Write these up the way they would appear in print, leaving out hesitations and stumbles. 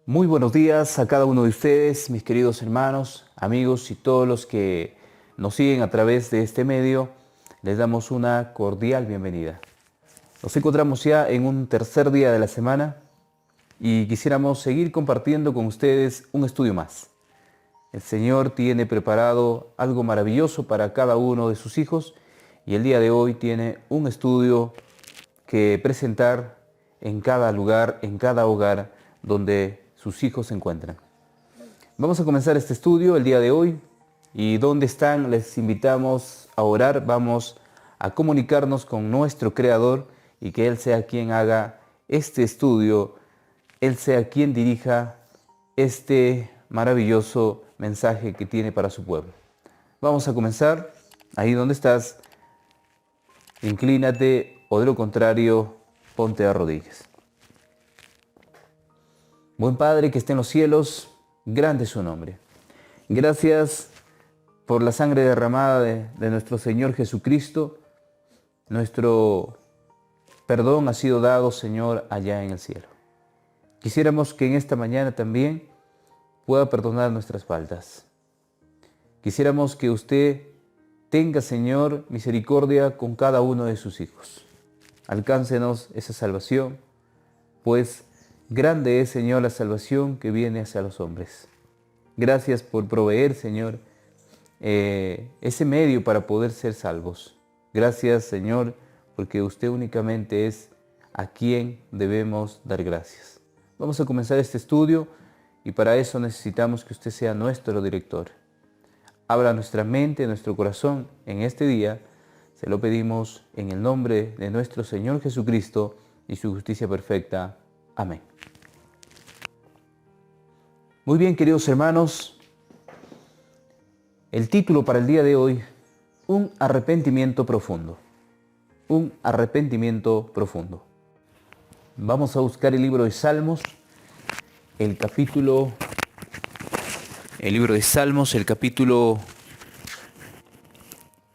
Muy buenos días a cada uno de ustedes, mis queridos hermanos, amigos y todos los que nos siguen a través de este medio. Les damos una cordial bienvenida. Nos encontramos ya en un tercer día de la semana y quisiéramos seguir compartiendo con ustedes un estudio más. El Señor tiene preparado algo maravilloso para cada uno de sus hijos y el día de hoy tiene un estudio que presentar en cada lugar, en cada hogar donde sus hijos se encuentran. Vamos a comenzar este estudio el día de hoy y donde están les invitamos a orar, vamos a comunicarnos con nuestro Creador y que Él sea quien haga este estudio, Él sea quien dirija este maravilloso mensaje que tiene para su pueblo. Vamos a comenzar ahí donde estás, inclínate o de lo contrario, ponte a rodillas. Buen Padre que esté en los cielos, grande es su nombre. Gracias por la sangre derramada de nuestro Señor Jesucristo. Nuestro perdón ha sido dado, Señor, allá en el cielo. Quisiéramos que en esta mañana también pueda perdonar nuestras faltas. Quisiéramos que usted tenga, Señor, misericordia con cada uno de sus hijos. Alcáncenos esa salvación, pues grande es, Señor, la salvación que viene hacia los hombres. Gracias por proveer, Señor, ese medio para poder ser salvos. Gracias, Señor, porque usted únicamente es a quien debemos dar gracias. Vamos a comenzar este estudio y para eso necesitamos que usted sea nuestro director. Abra nuestra mente, nuestro corazón en este día. Se lo pedimos en el nombre de nuestro Señor Jesucristo y su justicia perfecta. Amén. Muy bien, queridos hermanos, el título para el día de hoy, un arrepentimiento profundo. Un arrepentimiento profundo. Vamos a buscar el libro de Salmos, el capítulo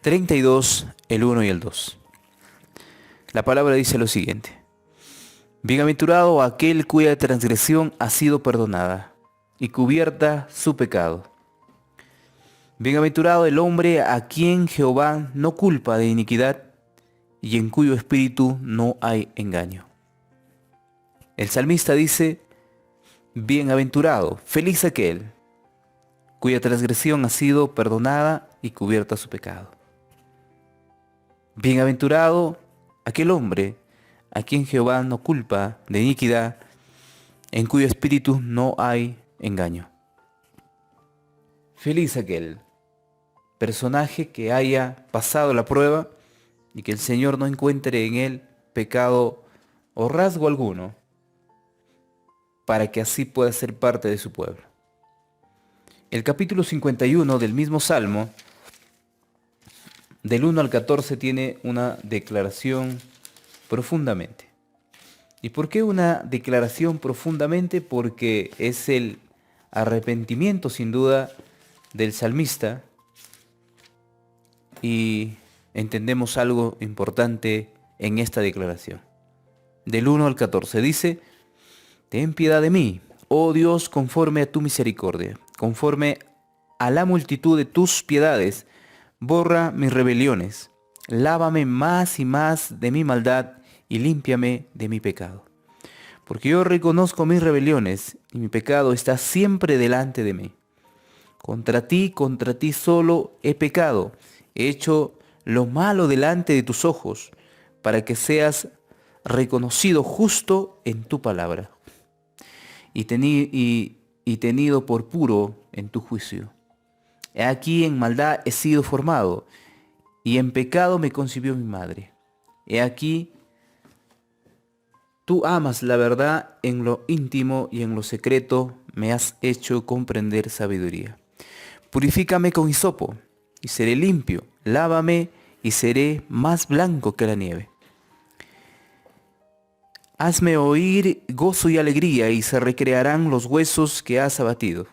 32, el 1 y el 2. La palabra dice lo siguiente: Bienaventurado aquel cuya transgresión ha sido perdonada y cubierta su pecado. Bienaventurado el hombre a quien Jehová no culpa de iniquidad y en cuyo espíritu no hay engaño. El salmista dice: bienaventurado, feliz aquel cuya transgresión ha sido perdonada y cubierta su pecado. Bienaventurado aquel hombre a quien Jehová no culpa de iniquidad, en cuyo espíritu no hay engaño. Feliz aquel personaje que haya pasado la prueba y que el Señor no encuentre en él pecado o rasgo alguno, para que así pueda ser parte de su pueblo. El capítulo 51 del mismo Salmo, del 1 al 14, tiene una declaración profundamente. ¿Y por qué una declaración profundamente? Porque es el arrepentimiento sin duda del salmista y entendemos algo importante en esta declaración. Del 1 al 14 dice: Ten piedad de mí, oh Dios, conforme a tu misericordia, conforme a la multitud de tus piedades, borra mis rebeliones, lávame más y más de mi maldad y límpiame de mi pecado. Porque yo reconozco mis rebeliones y mi pecado está siempre delante de mí. Contra ti solo he pecado, he hecho lo malo delante de tus ojos, para que seas reconocido justo en tu palabra y tenido por puro en tu juicio. He aquí en maldad he sido formado, y en pecado me concibió mi madre. He aquí, tú amas la verdad en lo íntimo y en lo secreto me has hecho comprender sabiduría. Purifícame con hisopo, y seré limpio. Lávame, y seré más blanco que la nieve. Hazme oír gozo y alegría, y se recrearán los huesos que has abatido.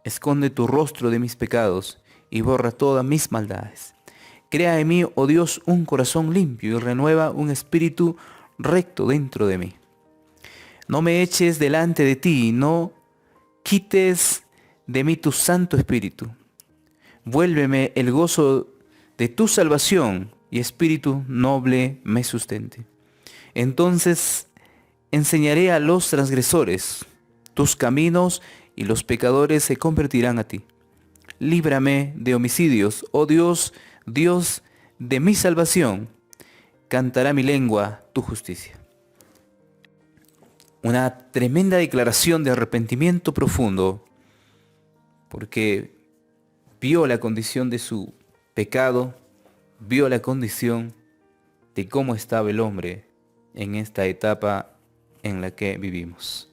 Esconde tu rostro de mis pecados, y borra todas mis maldades. Crea en mí, oh Dios, un corazón limpio, y renueva un espíritu recto dentro de mí. No me eches delante de ti, no quites de mí tu Santo Espíritu. Vuélveme el gozo de tu salvación y espíritu noble me sustente. Entonces enseñaré a los transgresores tus caminos y los pecadores se convertirán a ti. Líbrame de homicidios, oh Dios, Dios de mi salvación. Cantará mi lengua tu justicia. Una tremenda declaración de arrepentimiento profundo, porque vio la condición de su pecado, vio la condición de cómo estaba el hombre en esta etapa en la que vivimos.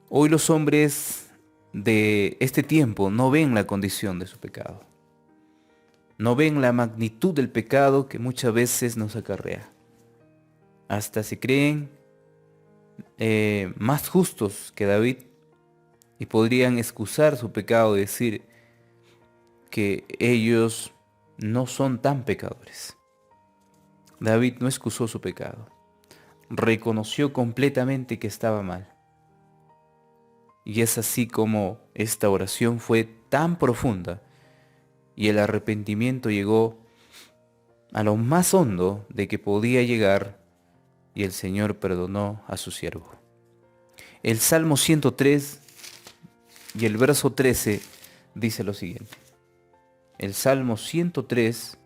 Hoy los hombres de este tiempo no ven la condición de su pecado. No ven la magnitud del pecado que muchas veces nos acarrea. Hasta se creen más justos que David y podrían excusar su pecado y decir que ellos no son tan pecadores. David no excusó su pecado. Reconoció completamente que estaba mal. Y es así como esta oración fue tan profunda y el arrepentimiento llegó a lo más hondo de que podía llegar y el Señor perdonó a su siervo. El Salmo 103 y el verso 13 dice lo siguiente. El Salmo 103,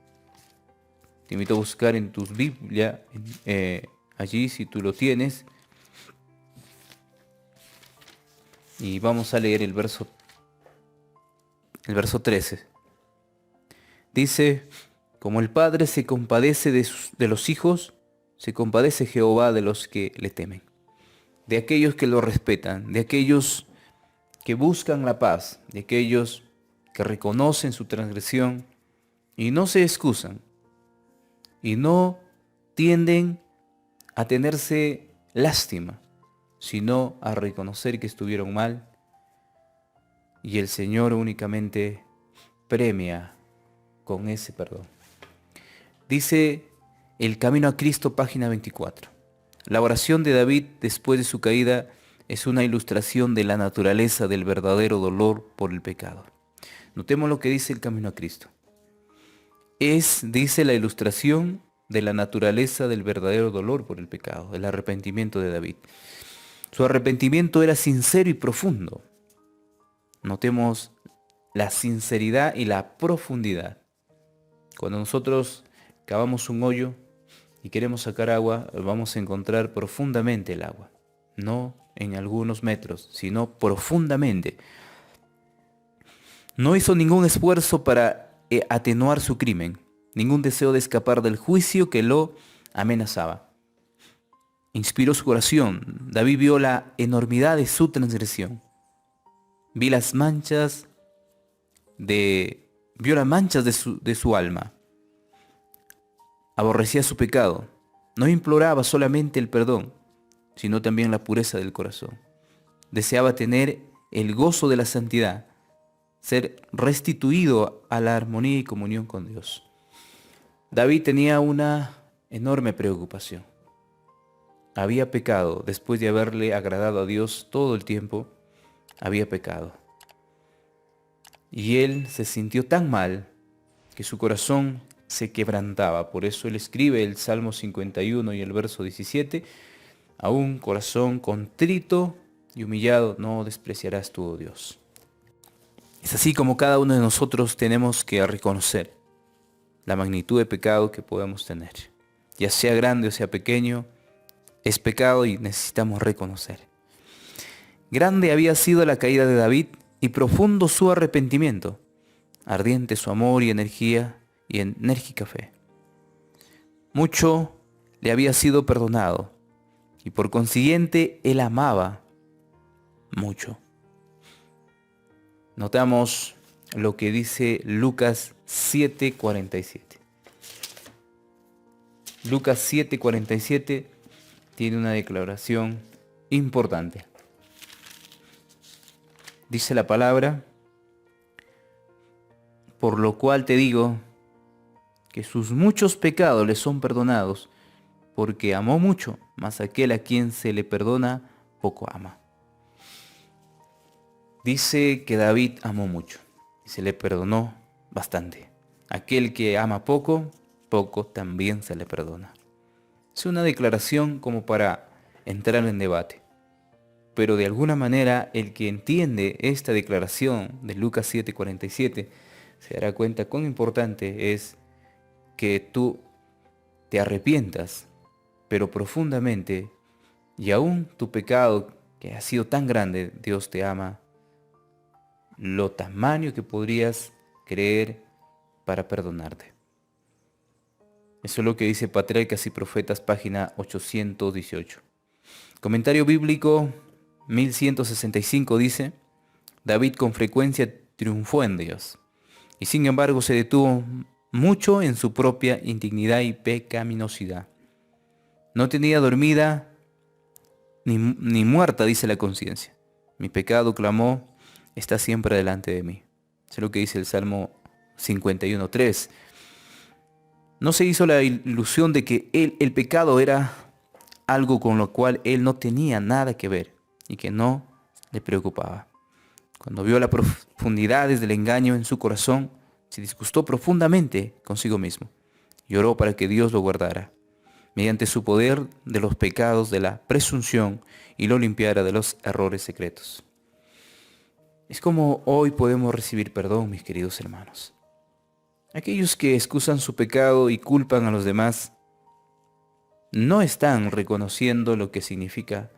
te invito a buscar en tus Biblia, allí si tú lo tienes, y vamos a leer el verso 13. Dice, como el Padre se compadece de los hijos, se compadece Jehová de los que le temen, de aquellos que lo respetan, de aquellos que buscan la paz, de aquellos que reconocen su transgresión y no se excusan y no tienden a tenerse lástima, sino a reconocer que estuvieron mal y el Señor únicamente premia con ese perdón. Dice El Camino a Cristo, página 24. La oración de David después de su caída es una ilustración de la naturaleza del verdadero dolor por el pecado. Notemos lo que dice El Camino a Cristo. Dice la ilustración de la naturaleza del verdadero dolor por el pecado, el arrepentimiento de David. Su arrepentimiento era sincero y profundo. Notemos la sinceridad y la profundidad. Cuando nosotros cavamos un hoyo y queremos sacar agua, vamos a encontrar profundamente el agua. No en algunos metros, sino profundamente. No hizo ningún esfuerzo para atenuar su crimen, ningún deseo de escapar del juicio que lo amenazaba. Inspiró su oración. David vio la enormidad de su transgresión. Vio las manchas de su alma. Aborrecía su pecado. No imploraba solamente el perdón, sino también la pureza del corazón. Deseaba tener el gozo de la santidad, ser restituido a la armonía y comunión con Dios. David tenía una enorme preocupación. Había pecado después de haberle agradado a Dios todo el tiempo. Había pecado. Y él se sintió tan mal que su corazón se quebrantaba. Por eso él escribe el Salmo 51 y el verso 17. A un corazón contrito y humillado no despreciarás tú, oh Dios. Es así como cada uno de nosotros tenemos que reconocer la magnitud de pecado que podemos tener. Ya sea grande o sea pequeño, es pecado y necesitamos reconocer. Grande había sido la caída de David y profundo su arrepentimiento, ardiente su amor y energía y enérgica fe. Mucho le había sido perdonado y por consiguiente él amaba mucho. Notamos lo que dice Lucas 7:47. Lucas 7:47 tiene una declaración importante. Dice la palabra, por lo cual te digo que sus muchos pecados le son perdonados, porque amó mucho. mas aquel a quien se le perdona, poco ama. Dice que David amó mucho y se le perdonó bastante. Aquel que ama poco, poco también se le perdona. Es una declaración como para entrar en debate. Pero de alguna manera el que entiende esta declaración de Lucas 7:47 se dará cuenta cuán importante es que tú te arrepientas, pero profundamente, y aún tu pecado que ha sido tan grande, Dios te ama lo tamaño que podrías creer para perdonarte. Eso es lo que dice Patriarcas y Profetas, página 818. Comentario bíblico 1165 dice: David con frecuencia triunfó en Dios, y sin embargo se detuvo mucho en su propia indignidad y pecaminosidad. No tenía dormida ni muerta, dice la conciencia. Mi pecado, clamó, está siempre delante de mí. Eso es lo que dice el Salmo 51:3. No se hizo la ilusión de que el pecado era algo con lo cual él no tenía nada que ver y que no le preocupaba. Cuando vio las profundidades del engaño en su corazón, se disgustó profundamente consigo mismo y oró para que Dios lo guardara mediante su poder de los pecados de la presunción y lo limpiara de los errores secretos. Es como hoy podemos recibir perdón, mis queridos hermanos. Aquellos que excusan su pecado y culpan a los demás no están reconociendo lo que significa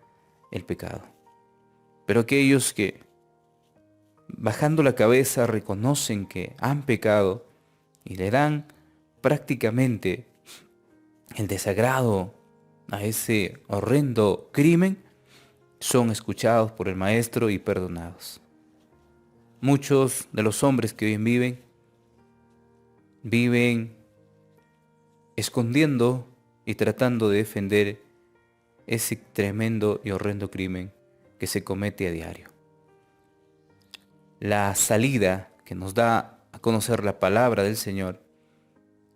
el pecado. Pero aquellos que, bajando la cabeza, reconocen que han pecado y le dan prácticamente el desagrado a ese horrendo crimen, son escuchados por el Maestro y perdonados. Muchos de los hombres que hoy viven escondiendo y tratando de defender ese tremendo y horrendo crimen que se comete a diario. La salida que nos da a conocer la palabra del Señor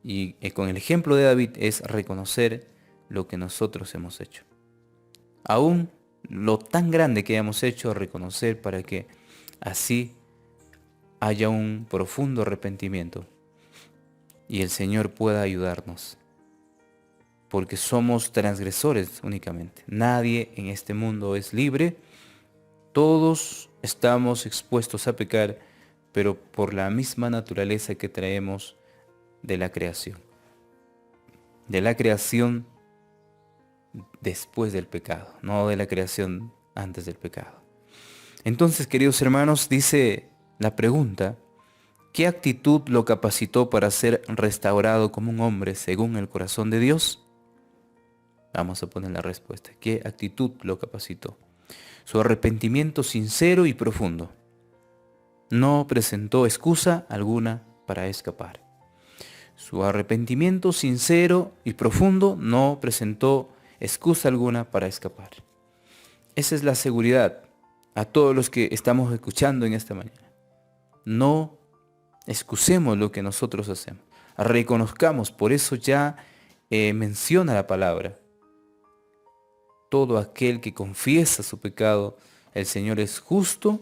y con el ejemplo de David es reconocer lo que nosotros hemos hecho. Aún lo tan grande que hayamos hecho, reconocer para que así haya un profundo arrepentimiento y el Señor pueda ayudarnos. Porque somos transgresores únicamente. Nadie en este mundo es libre. Todos estamos expuestos a pecar, pero por la misma naturaleza que traemos de la creación. De la creación después del pecado, no de la creación antes del pecado. Entonces, queridos hermanos, dice la pregunta: ¿qué actitud lo capacitó para ser restaurado como un hombre según el corazón de Dios? Vamos a poner la respuesta. ¿Qué actitud lo capacitó? Su arrepentimiento sincero y profundo. No presentó excusa alguna para escapar. Su arrepentimiento sincero y profundo no presentó excusa alguna para escapar. Esa es la seguridad a todos los que estamos escuchando en esta mañana. No excusemos lo que nosotros hacemos. Reconozcamos, por eso ya menciona la palabra. Todo aquel que confiesa su pecado, el Señor es justo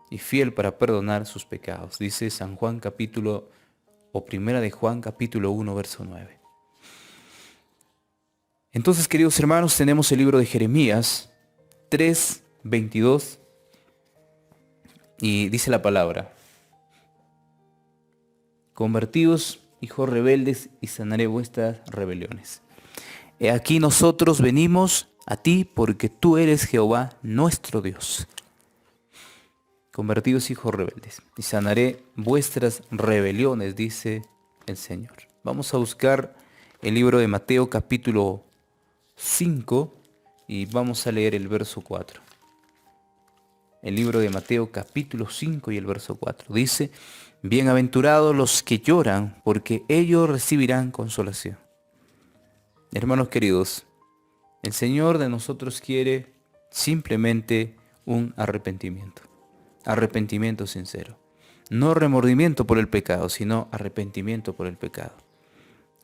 y fiel para perdonar sus pecados. Dice Primera de Juan capítulo 1, verso 9. Entonces, queridos hermanos, tenemos el libro de Jeremías 3:22 y dice la palabra: convertíos, hijos rebeldes, y sanaré vuestras rebeliones. He aquí nosotros venimos a ti porque tú eres Jehová nuestro Dios. Convertidos, hijos rebeldes, y sanaré vuestras rebeliones, dice el Señor. Vamos a buscar el libro de Mateo capítulo 5 y vamos a leer el verso 4. El libro de Mateo capítulo 5 y el verso 4. Dice: bienaventurados los que lloran, porque ellos recibirán consolación. Hermanos queridos, el Señor de nosotros quiere simplemente un arrepentimiento. Arrepentimiento sincero. No remordimiento por el pecado, sino arrepentimiento por el pecado.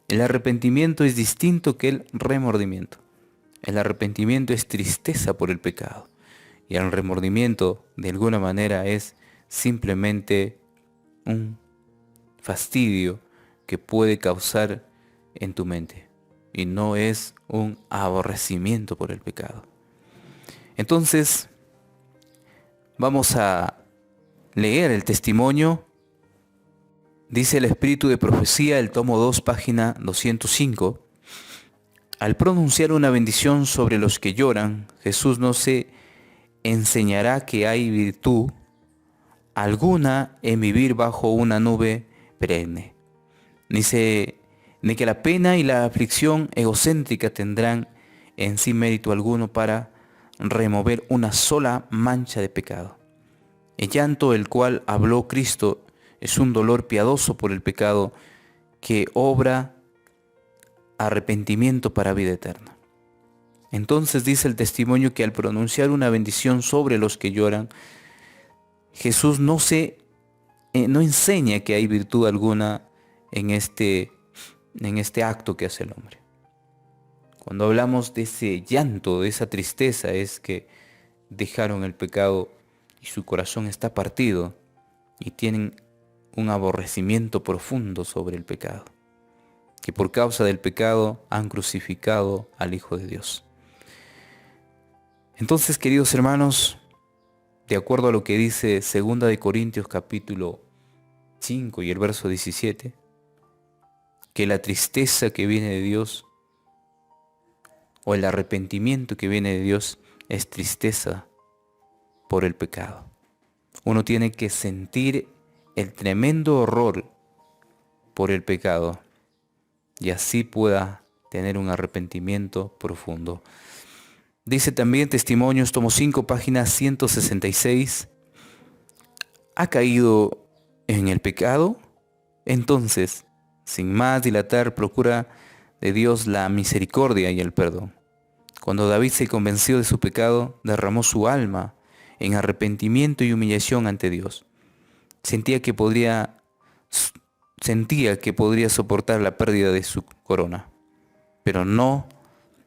El arrepentimiento es distinto que el remordimiento. El arrepentimiento es tristeza por el pecado. Y el remordimiento, de alguna manera, es simplemente un fastidio que puede causar en tu mente. Y no es un aborrecimiento por el pecado. Entonces, vamos a leer el testimonio. Dice el Espíritu de Profecía, el tomo 2, página 205. Al pronunciar una bendición sobre los que lloran, Jesús no se enseñará que hay virtud alguna en vivir bajo una nube perenne, ni que la pena y la aflicción egocéntrica tendrán en sí mérito alguno para remover una sola mancha de pecado. El llanto del cual habló Cristo es un dolor piadoso por el pecado que obra arrepentimiento para vida eterna. Entonces dice el testimonio que al pronunciar una bendición sobre los que lloran, Jesús no enseña que hay virtud alguna en este acto que hace el hombre. Cuando hablamos de ese llanto, de esa tristeza, es que dejaron el pecado y su corazón está partido y tienen un aborrecimiento profundo sobre el pecado, que por causa del pecado han crucificado al Hijo de Dios. Entonces, queridos hermanos, de acuerdo a lo que dice 2 de Corintios capítulo 5 y el verso 17, que la tristeza que viene de Dios o el arrepentimiento que viene de Dios es tristeza por el pecado. Uno tiene que sentir el tremendo horror por el pecado y así pueda tener un arrepentimiento profundo. Dice también Testimonios, tomo 5, página 166. ¿Ha caído en el pecado? Entonces, sin más dilatar, procura de Dios la misericordia y el perdón. Cuando David se convenció de su pecado, derramó su alma en arrepentimiento y humillación ante Dios. Sentía que podría soportar la pérdida de su corona, pero no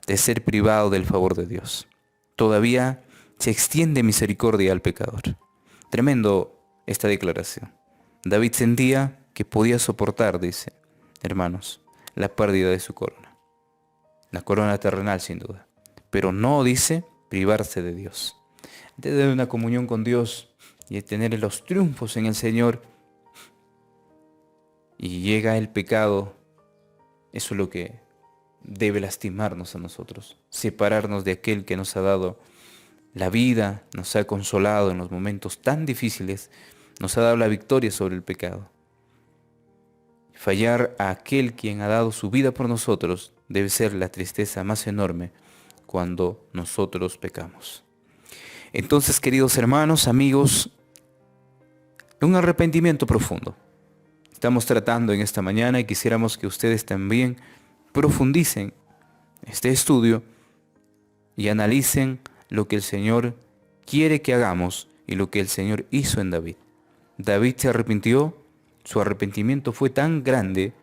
de ser privado del favor de Dios. Todavía se extiende misericordia al pecador. Tremendo esta declaración. David sentía que podía soportar, dice, hermanos, la pérdida de su corona. La corona terrenal, sin duda. Pero no, dice, privarse de Dios. De tener una comunión con Dios y de tener los triunfos en el Señor. Y llega el pecado. Eso es lo que debe lastimarnos a nosotros. Separarnos de aquel que nos ha dado la vida, nos ha consolado en los momentos tan difíciles, nos ha dado la victoria sobre el pecado. Fallar a aquel quien ha dado su vida por nosotros debe ser la tristeza más enorme cuando nosotros pecamos. Entonces, queridos hermanos, amigos, un arrepentimiento profundo estamos tratando en esta mañana y quisiéramos que ustedes también profundicen este estudio y analicen lo que el Señor quiere que hagamos y lo que el Señor hizo en David. David se arrepintió, su arrepentimiento fue tan grande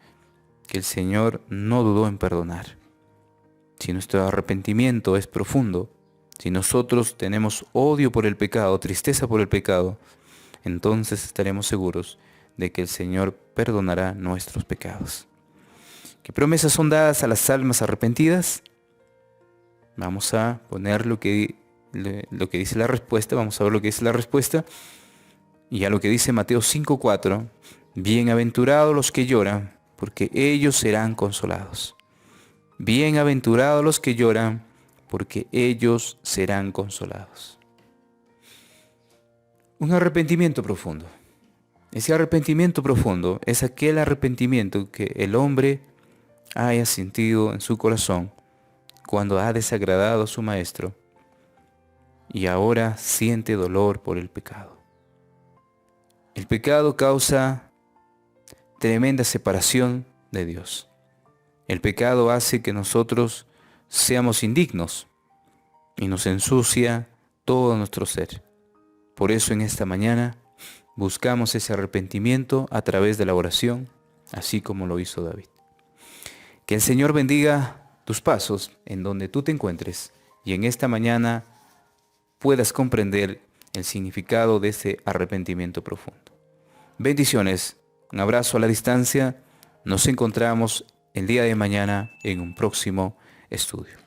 que el Señor no dudó en perdonar. Si nuestro arrepentimiento es profundo, si nosotros tenemos odio por el pecado, tristeza por el pecado, entonces estaremos seguros de que el Señor perdonará nuestros pecados. ¿Qué promesas son dadas a las almas arrepentidas? Vamos a poner lo que dice la respuesta, vamos a ver lo que dice la respuesta. Y a lo que dice Mateo 5:4, bienaventurados los que lloran, porque ellos serán consolados. Bienaventurados los que lloran, porque ellos serán consolados. Un arrepentimiento profundo. Ese arrepentimiento profundo es aquel arrepentimiento que el hombre haya sentido en su corazón cuando ha desagradado a su maestro y ahora siente dolor por el pecado. El pecado causa tremenda separación de Dios. El pecado hace que nosotros seamos indignos y nos ensucia todo nuestro ser. Por eso en esta mañana buscamos ese arrepentimiento a través de la oración, así como lo hizo David. Que el Señor bendiga tus pasos en donde tú te encuentres y en esta mañana puedas comprender el significado de ese arrepentimiento profundo. Bendiciones, un abrazo a la distancia. Nos encontramos el día de mañana en un próximo estudio.